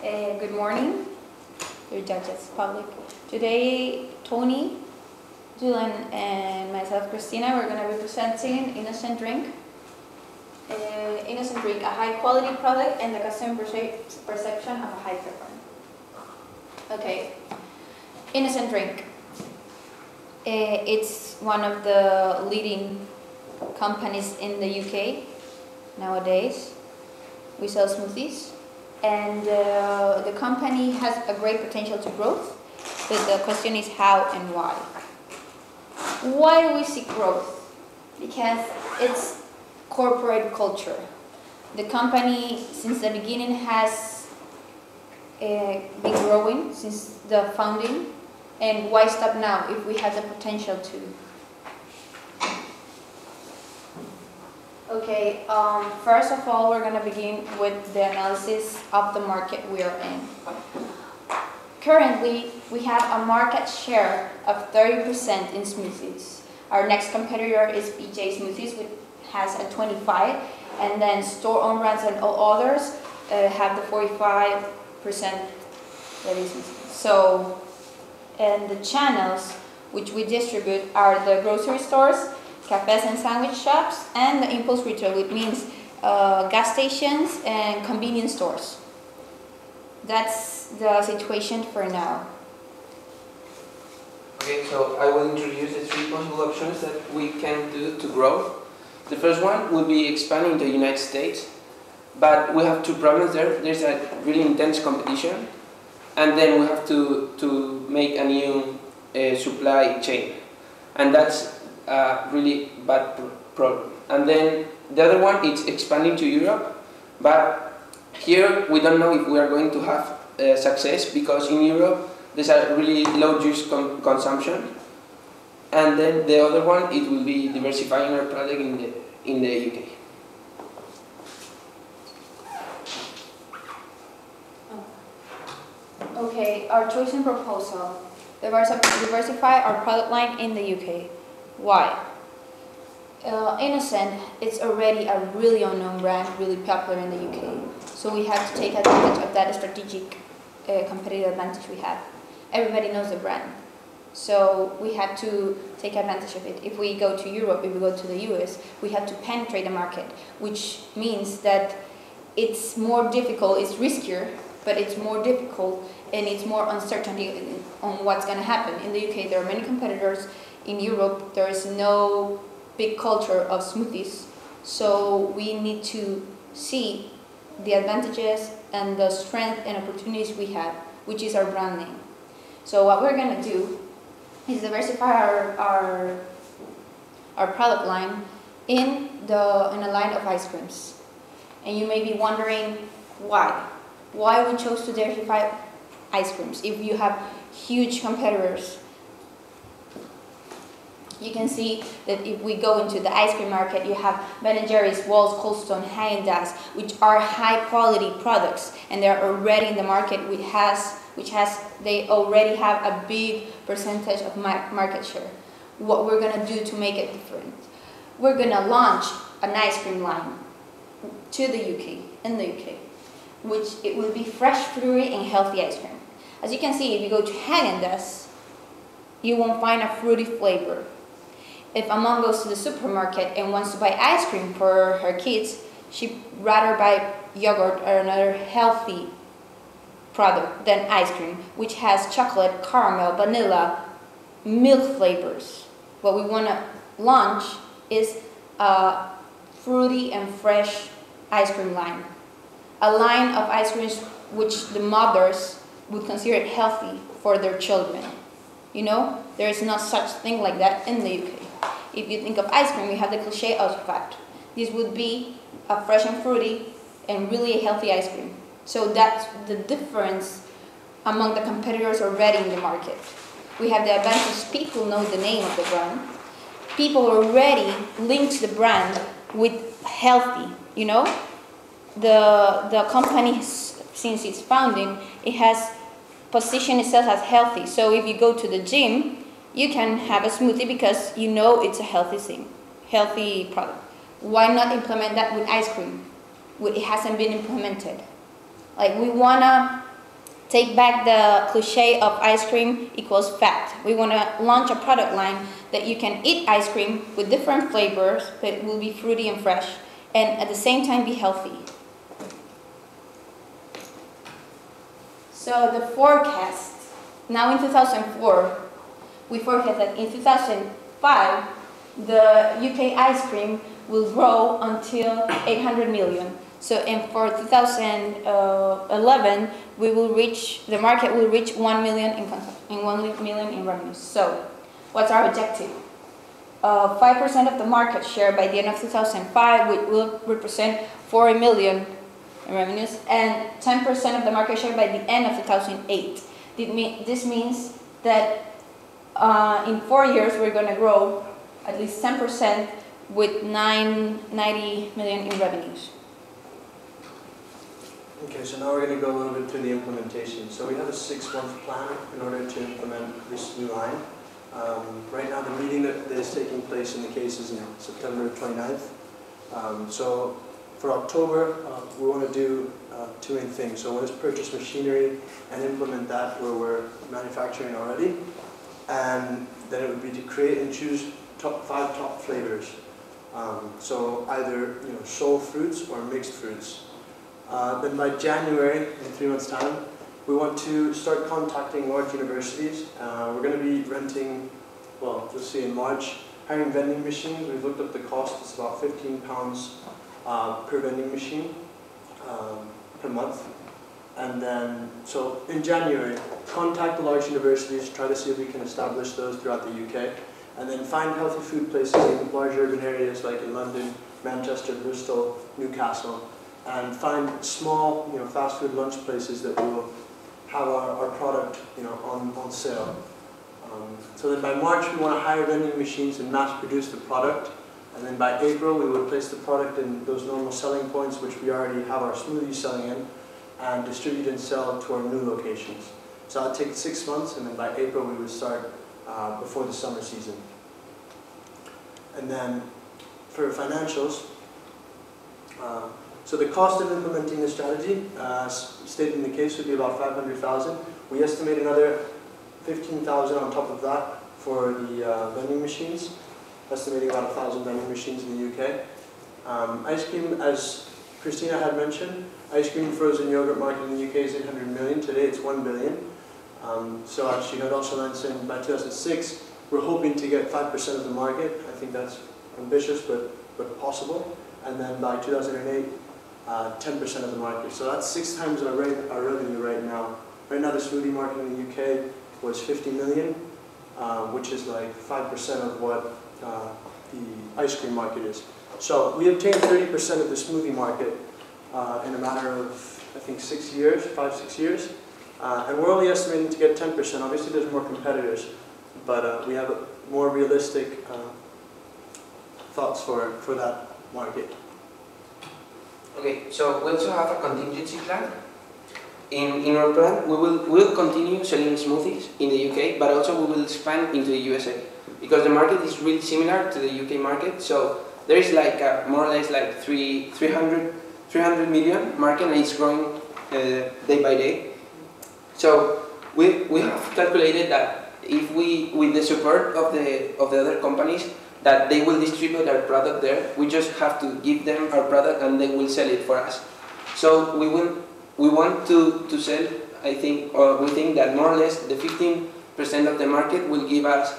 Good morning, dear judges, public. Today, Tony, Dylan, and myself, Christina, we're going to be presenting Innocent Drink. Innocent Drink, a high-quality product and the customer perception of a high performance. Okay, Innocent Drink. It's one of the leading companies in the UK nowadays. We sell smoothies. And the company has a great potential to growth, but the question is how and why. Why do we seek growth? Because it's corporate culture. The company, since the beginning, has been growing since the founding. And why stop now if we have the potential to? Okay, first of all, we're going to begin with the analysis of the market we are in. Currently, we have a market share of 30% in smoothies. Our next competitor is BJ Smoothies, which has a 25%, and then store-owned brands and all others have the 45% that is smoothies. So, and the channels which we distribute are the grocery stores, cafes and sandwich shops, and the impulse retail, which means gas stations and convenience stores. That's the situation for now. Okay, so I will introduce the three possible options that we can do to grow. The first one will be expanding to the United States, but we have two problems there. There's a really intense competition, and then we have to make a new supply chain, and that's a really bad problem. And then the other one is expanding to Europe, but here we don't know if we are going to have success, because in Europe there's a really low juice consumption. And then the other one, it will be diversifying our product in the UK. Okay, our choice and proposal. Diversify our product line in the UK. Why? Innocent, it's already a really unknown brand, really popular in the UK. So we have to take advantage of that strategic competitive advantage we have. Everybody knows the brand. So we have to take advantage of it. If we go to Europe, if we go to the US, we have to penetrate the market, which means that it's more difficult, it's riskier, but it's more difficult and it's more uncertainty on what's going to happen. In the UK, there are many competitors. In Europe, there is no big culture of smoothies, so we need to see the advantages and the strength and opportunities we have, which is our brand name. So what we're going to do is diversify our product line in a line of ice creams. And you may be wondering why we chose to diversify ice creams if you have huge competitors. You can see that if we go into the ice cream market, you have Ben & Jerry's, Wall's, Cold Stone, Häagen-Dazs, which are high-quality products, and they're already in the market, they already have a big percentage of market share. What we're going to do to make it different? We're going to launch an ice cream line to the UK, in the UK, which it will be fresh, fruity, and healthy ice cream. As you can see, if you go to Häagen-Dazs, you won't find a fruity flavor. If a mom goes to the supermarket and wants to buy ice cream for her kids, she'd rather buy yogurt or another healthy product than ice cream, which has chocolate, caramel, vanilla, milk flavors. What we want to launch is a fruity and fresh ice cream line. A line of ice creams which the mothers would consider it healthy for their children. You know, there is no such thing like that in the UK. If you think of ice cream, we have the cliché of fact. This would be a fresh and fruity and really healthy ice cream. So that's the difference among the competitors already in the market. We have the advantage people know the name of the brand. People already link the brand with healthy, you know? The company, since its founding, it has positioned itself as healthy. So if you go to the gym, you can have a smoothie because you know it's a healthy thing, healthy product. Why not implement that with ice cream? It hasn't been implemented. Like, we wanna take back the cliche of ice cream equals fat. We want to launch a product line that you can eat ice cream with different flavors, but it will be fruity and fresh, and at the same time be healthy. So the forecast, now in 2004, we forecast that in 2005, the UK ice cream will grow until 800 million. So, and for 2011, the market will reach 1 million in revenues. So, what's our objective? 5% of the market share by the end of 2005 will represent 40 million in revenues, and 10% of the market share by the end of 2008. This means that in 4 years we're going to grow at least 10% with 90 million in revenues. Okay, so now we're going to go a little bit through the implementation. So we have a 6-month plan in order to implement this new line. Right now the meeting that is taking place in the case is in September 29th. So for October, we want to do two main things. So one is purchase machinery and implement that where we're manufacturing already. And then it would be to create and choose 5 top flavors. So either sole fruits or mixed fruits. Then by January, in 3 months' time, we want to start contacting large universities. We're going to be renting, well, let's see, in March, hiring vending machines. We've looked up the cost. It's about £15 per vending machine per month. And then, so in January, contact the large universities, try to see if we can establish those throughout the UK. And then find healthy food places in large urban areas like in London, Manchester, Bristol, Newcastle. And find small, fast food lunch places that will have our product, on sale. So then by March, we want to hire vending machines and mass produce the product. And then by April, we would place the product in those normal selling points, which we already have our smoothies selling in, and distribute and sell to our new locations. So that takes 6 months, and then by April, we would start before the summer season. And then for financials, so the cost of implementing the strategy, stated in the case, would be about 500,000. We estimate another 15,000 on top of that for the vending machines, estimating about 1,000 vending machines in the UK. Ice cream, as Christina had mentioned, ice cream frozen yogurt market in the UK is 800 million. Today it's 1 billion. So as she had also mentioned, by 2006, we're hoping to get 5% of the market. I think that's ambitious, but possible. And then by 2008, 10% of the market. So that's 6 times our revenue right now. Right now the smoothie market in the UK was 50 million, which is like 5% of what the ice cream market is. So we obtained 30% of the smoothie market in a matter of, I think, 6 years, 5-6 years. And we're only estimating to get 10%. Obviously there's more competitors, but we have more realistic thoughts for that market. Okay, so we also have a contingency plan. In our plan, we will continue selling smoothies in the UK, but also we will expand into the USA because the market is really similar to the UK market. So there is like more or less like 300 million market, and it's growing day by day. So we have calculated that if we, with the support of the other companies, that they will distribute our product there. We just have to give them our product and they will sell it for us. So we want to sell, I think, or we think that more or less the 15% of the market will give us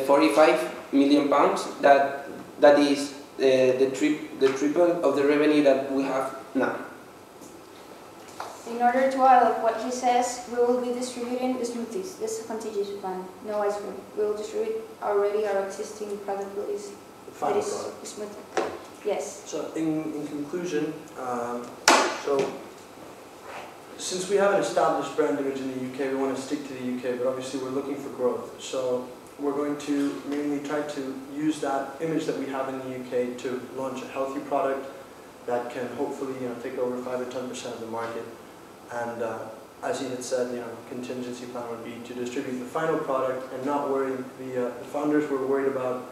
45 million pounds. That is the triple of the revenue that we have now. In order to add what he says, we will be distributing the smoothies. This is a contingency plan, no ice cream. We will distribute already our existing product release. That is smoothie. Yes. So in conclusion, so since we have an established brand image in the UK, we want to stick to the UK, but obviously we're looking for growth. So we're going to mainly try to use that image that we have in the UK to launch a healthy product that can hopefully take over 5 or 10% of the market. And as he had said, contingency plan would be to distribute the final product and not worry. The founders were worried about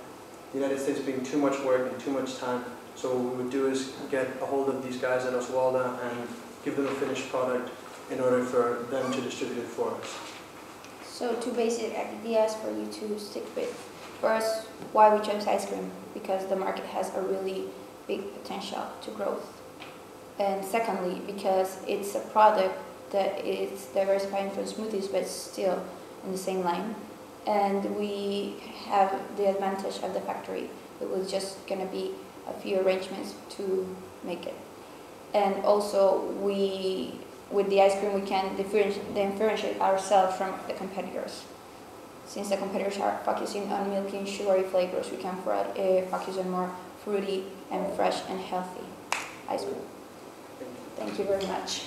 the United States being too much work and too much time. So what we would do is get a hold of these guys at Oswalda and give them a finished product in order for them to distribute it for us. So two basic ideas for you to stick with. First, why we chose ice cream, because the market has a really big potential to growth. And secondly, because it's a product that is diversifying from smoothies but still in the same line. And we have the advantage of the factory. It was just going to be a few arrangements to make it. And also, with the ice cream, we can differentiate ourselves from the competitors. Since the competitors are focusing on milky and sugary flavors, we can focus on more fruity and fresh and healthy ice cream. Thank you very much.